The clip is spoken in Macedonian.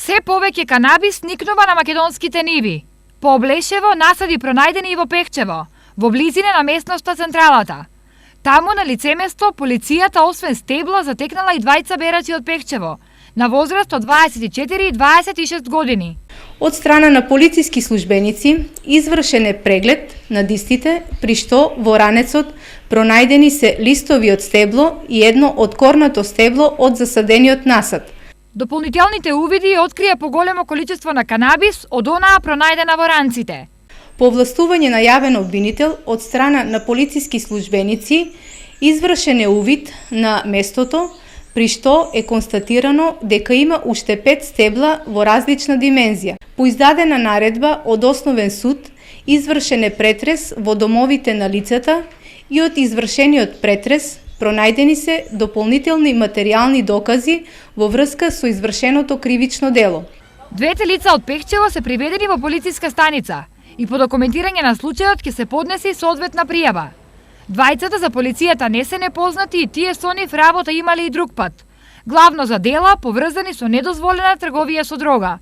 Се повеќе канабис никнува на македонските ниви. По Облешево насади пронајдени и во Пехчево, во близина на местноста Централата. Таму на лице место полицијата освен стебла затекнала и двајца берачи од Пехчево, на возраст од 24 и 26 години. Од страна на полициски службеници извршен е преглед на дистите, при што во ранецот пронајдени се листови од стебло и едно од корнато стебло од засадениот насад. Дополнителните увиди открија поголемо количество на канабис од онаа пронајдена во ранците. По овластување на јавен обвинител од страна на полициски службеници извршен е увид на местото, при што е констатирано дека има уште 5 стебла во различна димензија. По издадена наредба од Основен суд извршен е претрес во домовите на лицата и од извршениот претрес пронајдени се дополнителни материјални докази во врска со извршеното кривично дело. Двете лица од Пехчево се приведени во полициска станица и по документирање на случајот ќе се поднеси соодветна пријава. Двајцата за полицијата не се непознати и тие со нив работа имале и друг пат, главно за дела поврзани со недозволена трговија со дрога.